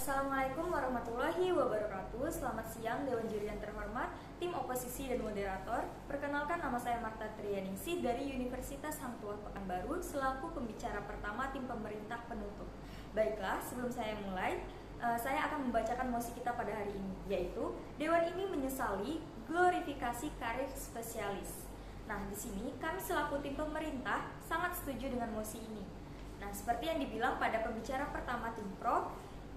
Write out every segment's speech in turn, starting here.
Assalamualaikum warahmatullahi wabarakatuh. Selamat siang Dewan Juri yang terhormat, tim oposisi dan moderator. Perkenalkan, nama saya Marta Trianingsih dari Universitas Hang Tuah Pekanbaru selaku pembicara pertama tim pemerintah penutup. Baiklah, sebelum saya mulai, saya akan membacakan mosi kita pada hari ini, yaitu Dewan ini menyesali glorifikasi karir spesialis. Nah, di sini kami selaku tim pemerintah sangat setuju dengan mosi ini. Nah, seperti yang dibilang pada pembicara pertama tim pro,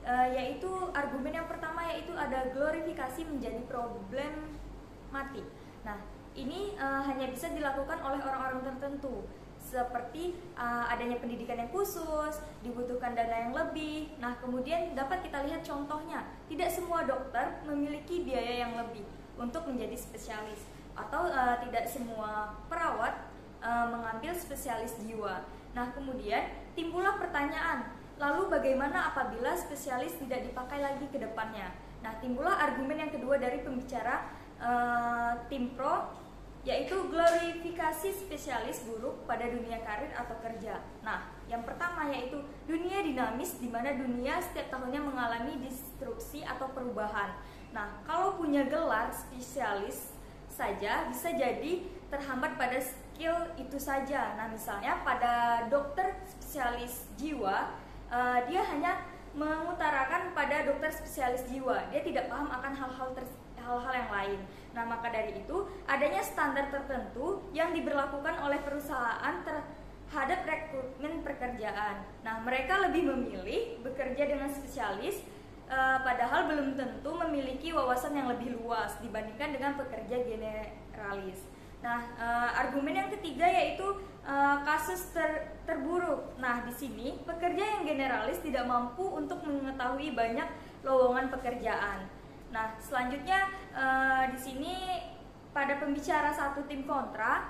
yaitu argumen yang pertama yaitu ada glorifikasi menjadi problematik. Nah, ini hanya bisa dilakukan oleh orang-orang tertentu, seperti adanya pendidikan yang khusus, dibutuhkan dana yang lebih. Nah, kemudian dapat kita lihat contohnya, tidak semua dokter memiliki biaya yang lebih untuk menjadi spesialis, atau tidak semua perawat mengambil spesialis jiwa. Nah, kemudian timbullah pertanyaan, lalu bagaimana apabila spesialis tidak dipakai lagi ke depannya? Nah, timbullah argumen yang kedua dari pembicara tim pro, yaitu glorifikasi spesialis buruk pada dunia karir atau kerja. Nah, yang pertama yaitu dunia dinamis, di mana dunia setiap tahunnya mengalami disrupsi atau perubahan. Nah, kalau punya gelar spesialis saja bisa jadi terhambat pada skill itu saja. Nah, misalnya pada dokter spesialis jiwa, dia hanya mengutarakan pada dokter spesialis jiwa, dia tidak paham akan hal-hal yang lain. Nah, maka dari itu adanya standar tertentu yang diberlakukan oleh perusahaan terhadap rekrutmen pekerjaan. Nah, mereka lebih memilih bekerja dengan spesialis, padahal belum tentu memiliki wawasan yang lebih luas dibandingkan dengan pekerja generalis. Nah, argumen yang ketiga yaitu kasus terburuk. Nah, di sini pekerja yang generalis tidak mampu untuk mengetahui banyak lowongan pekerjaan. Nah, selanjutnya di sini pada pembicara satu tim kontra,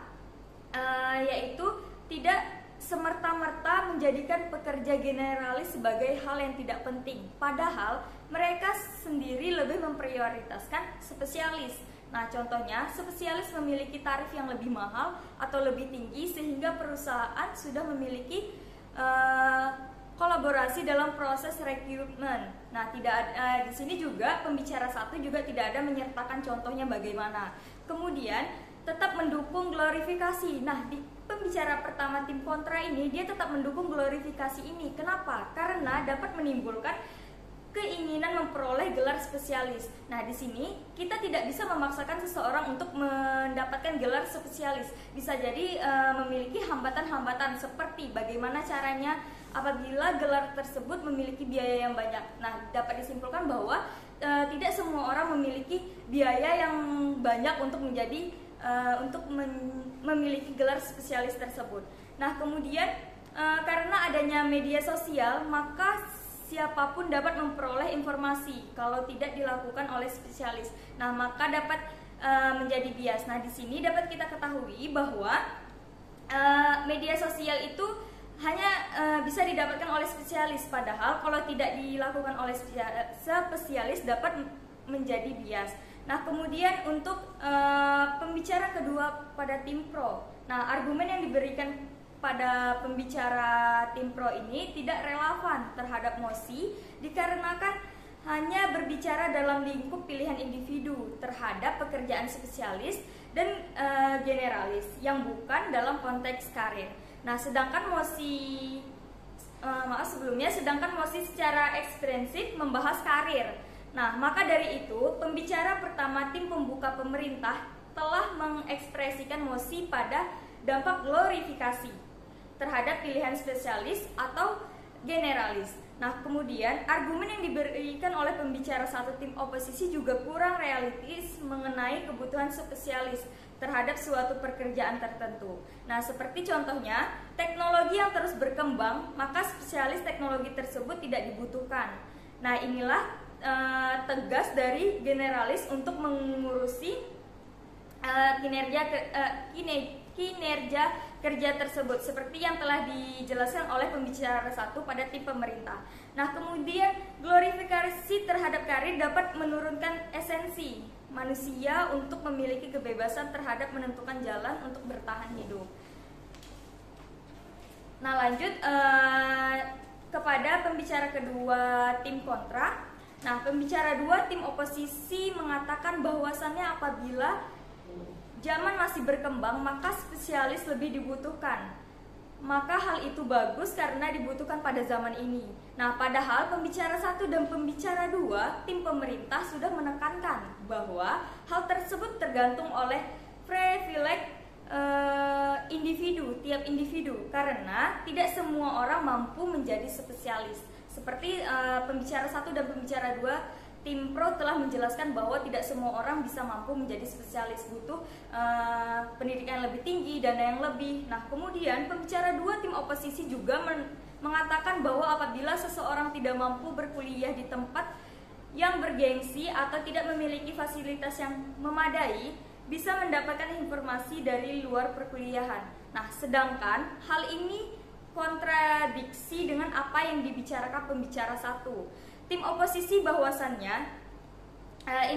yaitu tidak semerta-merta menjadikan pekerja generalis sebagai hal yang tidak penting, padahal mereka sendiri lebih memprioritaskan spesialis. Nah, contohnya spesialis memiliki tarif yang lebih mahal atau lebih tinggi sehingga perusahaan sudah memiliki kolaborasi dalam proses rekrutmen. Nah, di sini juga pembicara satu juga tidak ada menyertakan contohnya bagaimana. Kemudian tetap mendukung glorifikasi. Nah, di pembicara pertama tim kontra ini dia tetap mendukung glorifikasi ini. Kenapa? Karena dapat menimbulkan keinginan memperoleh gelar spesialis. Nah, di sini kita tidak bisa memaksakan seseorang untuk mendapatkan gelar spesialis. Bisa jadi memiliki hambatan-hambatan seperti bagaimana caranya apabila gelar tersebut memiliki biaya yang banyak. Nah, dapat disimpulkan bahwa tidak semua orang memiliki biaya yang banyak untuk memiliki gelar spesialis tersebut. Nah, kemudian karena adanya media sosial, maka siapapun dapat memperoleh informasi kalau tidak dilakukan oleh spesialis. Nah, maka dapat menjadi bias. Nah, di sini dapat kita ketahui bahwa media sosial itu hanya bisa didapatkan oleh spesialis, padahal kalau tidak dilakukan oleh spesialis dapat menjadi bias. Nah, kemudian untuk pembicara kedua pada tim pro. Nah, argumen yang diberikan pada pembicara tim pro ini tidak relevan terhadap mosi dikarenakan hanya berbicara dalam lingkup pilihan individu terhadap pekerjaan spesialis dan generalis yang bukan dalam konteks karir. Nah, sedangkan mosi secara ekstensif membahas karir. Nah, maka dari itu pembicara pertama tim pembuka pemerintah telah mengekspresikan mosi pada dampak glorifikasi terhadap pilihan spesialis atau generalis. Nah, kemudian argumen yang diberikan oleh pembicara satu tim oposisi juga kurang realistis mengenai kebutuhan spesialis terhadap suatu pekerjaan tertentu. Nah, seperti contohnya, teknologi yang terus berkembang, maka spesialis teknologi tersebut tidak dibutuhkan. Nah, inilah tegas dari generalis untuk mengurusi kinerja kerja tersebut, seperti yang telah dijelaskan oleh pembicara satu pada tim pemerintah. Nah, kemudian glorifikasi terhadap karir dapat menurunkan esensi manusia untuk memiliki kebebasan terhadap menentukan jalan untuk bertahan hidup. Nah, lanjut kepada pembicara kedua tim kontra. Nah, pembicara 2 tim oposisi mengatakan bahwasannya apabila zaman masih berkembang maka spesialis lebih dibutuhkan. Maka hal itu bagus karena dibutuhkan pada zaman ini. Nah, padahal pembicara 1 dan pembicara 2 tim pemerintah sudah menekankan bahwa hal tersebut tergantung oleh privilege tiap individu, karena tidak semua orang mampu menjadi spesialis. Seperti pembicara 1 dan pembicara 2 tim pro telah menjelaskan bahwa tidak semua orang bisa mampu menjadi spesialis, butuh pendidikan yang lebih tinggi, dana yang lebih. Nah, kemudian pembicara 2 tim oposisi juga mengatakan bahwa apabila seseorang tidak mampu berkuliah di tempat yang bergengsi atau tidak memiliki fasilitas yang memadai, bisa mendapatkan informasi dari luar perkuliahan. Nah, sedangkan hal ini kontradiksi dengan apa yang dibicarakan pembicara 1. Tim oposisi bahwasannya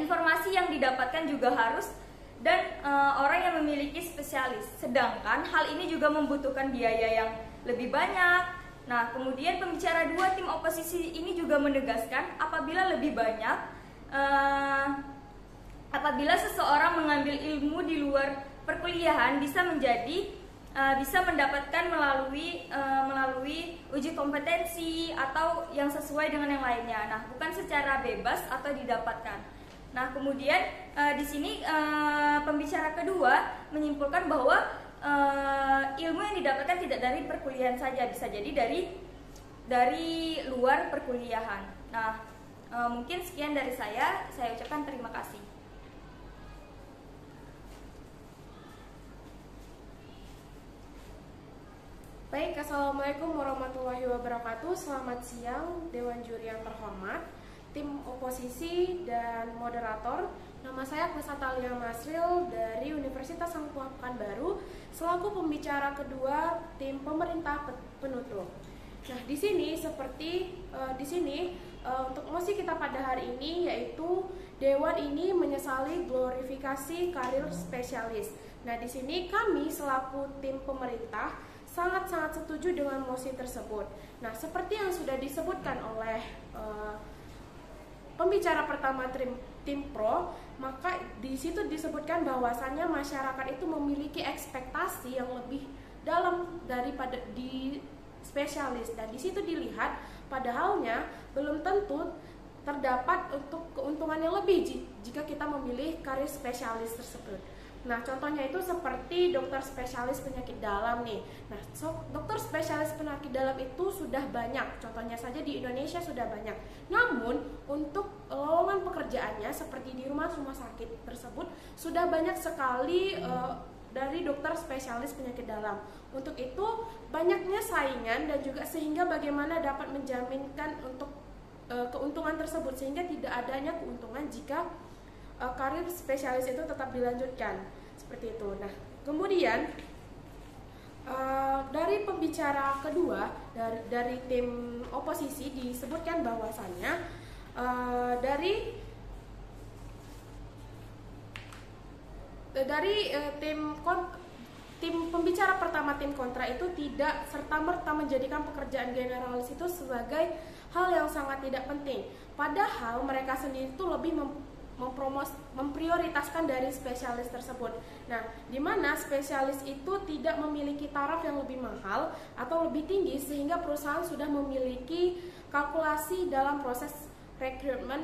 informasi yang didapatkan juga harus dan orang yang memiliki spesialis. Sedangkan hal ini juga membutuhkan biaya yang lebih banyak. Nah, kemudian pembicara 2 tim oposisi ini juga menegaskan apabila lebih banyak apabila seseorang mengambil ilmu di luar perkuliahan bisa mendapatkan melalui uji kompetensi atau yang sesuai dengan yang lainnya. Nah, bukan secara bebas atau didapatkan. Nah, kemudian di sini pembicara kedua menyimpulkan bahwa ilmu yang didapatkan tidak dari perkuliahan saja, bisa jadi dari luar perkuliahan. Nah, mungkin sekian dari saya ucapkan terima kasih. Baik, Assalamualaikum warahmatullahi wabarakatuh. Selamat siang Dewan Juri yang terhormat, tim oposisi dan moderator. Nama saya Agnes Atalia Masril dari Universitas Hangtua Pekanbaru selaku pembicara kedua tim pemerintah penutup. Nah, di sini untuk mosi kita pada hari ini yaitu Dewan ini menyesali glorifikasi karir spesialis. Nah, di sini kami selaku tim pemerintah sangat-sangat setuju dengan mosi tersebut. Nah, seperti yang sudah disebutkan oleh pembicara pertama tim pro, maka di situ disebutkan bahwasannya masyarakat itu memiliki ekspektasi yang lebih dalam daripada di spesialis, dan di situ dilihat padahalnya belum tentu terdapat untuk keuntungan yang lebih jika kita memilih karir spesialis tersebut. Nah, contohnya itu seperti dokter spesialis penyakit dalam nih. Nah, dokter spesialis penyakit dalam itu sudah banyak. Contohnya saja di Indonesia sudah banyak. Namun, untuk lowongan pekerjaannya seperti di rumah sakit tersebut sudah banyak sekali dari dokter spesialis penyakit dalam. Untuk itu, banyaknya saingan dan juga sehingga bagaimana dapat menjaminkan untuk keuntungan tersebut, sehingga tidak adanya keuntungan jika karir spesialis itu tetap dilanjutkan seperti itu. Nah, kemudian dari pembicara kedua dari tim oposisi disebutkan bahwasannya tim pembicara pertama tim kontra itu tidak serta-merta menjadikan pekerjaan generalis itu sebagai hal yang sangat tidak penting. Padahal mereka sendiri itu lebih memprioritaskan dari spesialis tersebut. Nah, di mana spesialis itu tidak memiliki taraf yang lebih mahal atau lebih tinggi sehingga perusahaan sudah memiliki kalkulasi dalam proses rekrutmen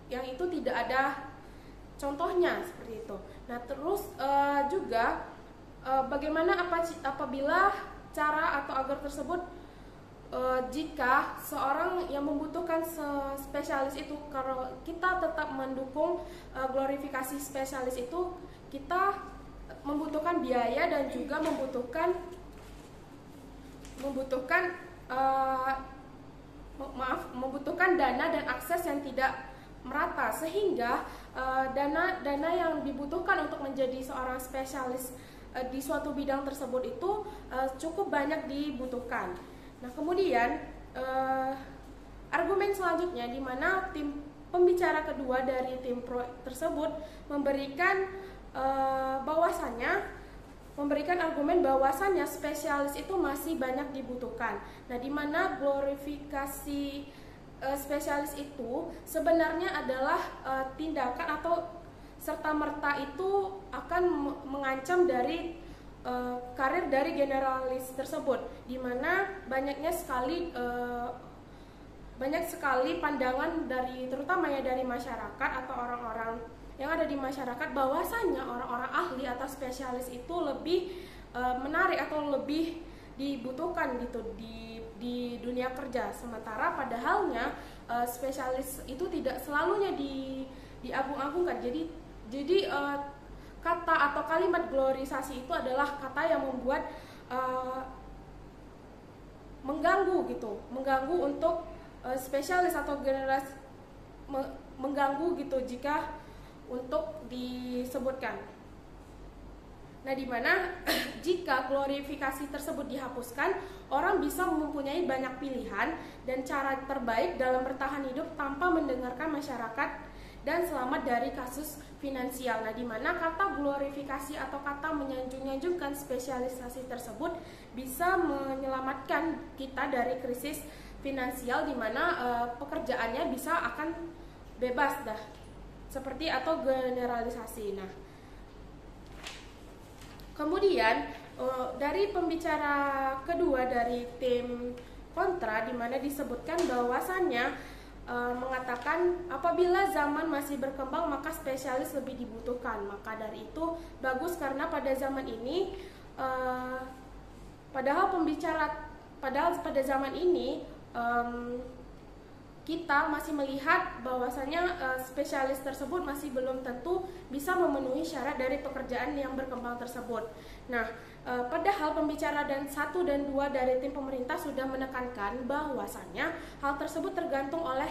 yang itu tidak ada contohnya seperti itu. Nah, terus juga bagaimana apabila cara atau agar tersebut jika seorang yang membutuhkan spesialis itu, kalau kita tetap mendukung glorifikasi spesialis itu, kita membutuhkan biaya dan juga membutuhkan dana dan akses yang tidak merata, sehingga dana yang dibutuhkan untuk menjadi seorang spesialis di suatu bidang tersebut itu cukup banyak dibutuhkan. Nah, kemudian argumen selanjutnya di mana tim pembicara kedua dari tim pro tersebut memberikan argumen bahwasannya spesialis itu masih banyak dibutuhkan. Nah, di mana glorifikasi spesialis itu sebenarnya adalah tindakan atau serta-merta itu akan mengancam dari karir dari generalis tersebut, di mana banyak sekali pandangan dari terutama ya dari masyarakat atau orang-orang yang ada di masyarakat bahwasanya orang-orang ahli atau spesialis itu lebih menarik atau lebih dibutuhkan gitu di dunia kerja, sementara padahalnya spesialis itu tidak selalunya diagung-agungkan. Jadi kata atau kalimat glorifikasi itu adalah kata yang membuat mengganggu untuk spesialis atau generalis, mengganggu gitu jika untuk disebutkan. Nah, dimana jika glorifikasi tersebut dihapuskan, orang bisa mempunyai banyak pilihan dan cara terbaik dalam bertahan hidup tanpa mendengarkan masyarakat dan selamat dari kasus finansial. Nah, dimana kata glorifikasi atau kata menyanjung-nyanjungkan spesialisasi tersebut bisa menyelamatkan kita dari krisis finansial, dimana pekerjaannya bisa akan bebas dah, seperti atau generalisasi. Nah, kemudian dari pembicara kedua dari tim kontra, di mana disebutkan bahwasannya mengatakan apabila zaman masih berkembang maka spesialis lebih dibutuhkan. Maka dari itu bagus karena pada zaman ini padahal pada zaman ini kita masih melihat bahwasanya spesialis tersebut masih belum tentu bisa memenuhi syarat dari pekerjaan yang berkembang tersebut. Nah, padahal pembicara 1 dan 2 dari tim pemerintah sudah menekankan bahwasanya hal tersebut tergantung oleh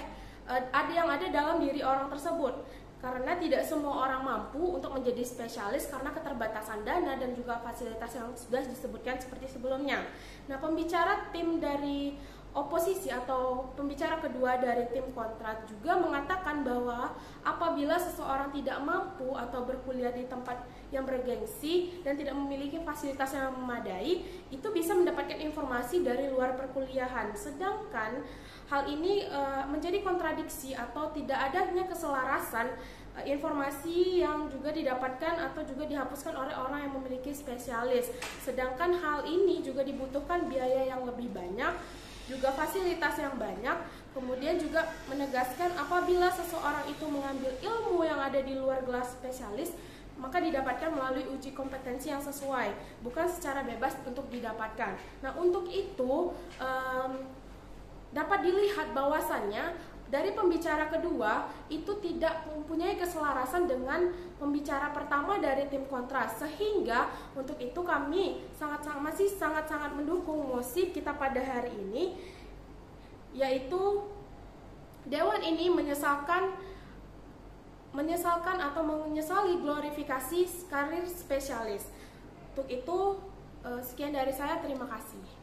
yang ada dalam diri orang tersebut. Karena tidak semua orang mampu untuk menjadi spesialis karena keterbatasan dana dan juga fasilitas yang sudah disebutkan seperti sebelumnya. Nah, pembicara tim dari oposisi atau pembicara kedua dari tim kontra juga mengatakan bahwa apabila seseorang tidak mampu atau berkuliah di tempat yang bergengsi dan tidak memiliki fasilitas yang memadai, itu bisa mendapatkan informasi dari luar perkuliahan. Sedangkan hal ini menjadi kontradiksi atau tidak adanya keselarasan informasi yang juga didapatkan atau juga dihapuskan oleh orang yang memiliki spesialis. Sedangkan hal ini juga dibutuhkan biaya yang lebih banyak, juga fasilitas yang banyak. Kemudian juga menegaskan apabila seseorang itu mengambil ilmu yang ada di luar kelas spesialis, maka didapatkan melalui uji kompetensi yang sesuai, bukan secara bebas untuk didapatkan. Nah, untuk itu dapat dilihat bahwasannya dari pembicara kedua itu tidak mempunyai keselarasan dengan pembicara pertama dari tim kontra, sehingga untuk itu kami masih sangat mendukung mosi kita pada hari ini, yaitu Dewan ini menyesalkan atau menyesali glorifikasi karir spesialis. Untuk itu sekian dari saya, terima kasih.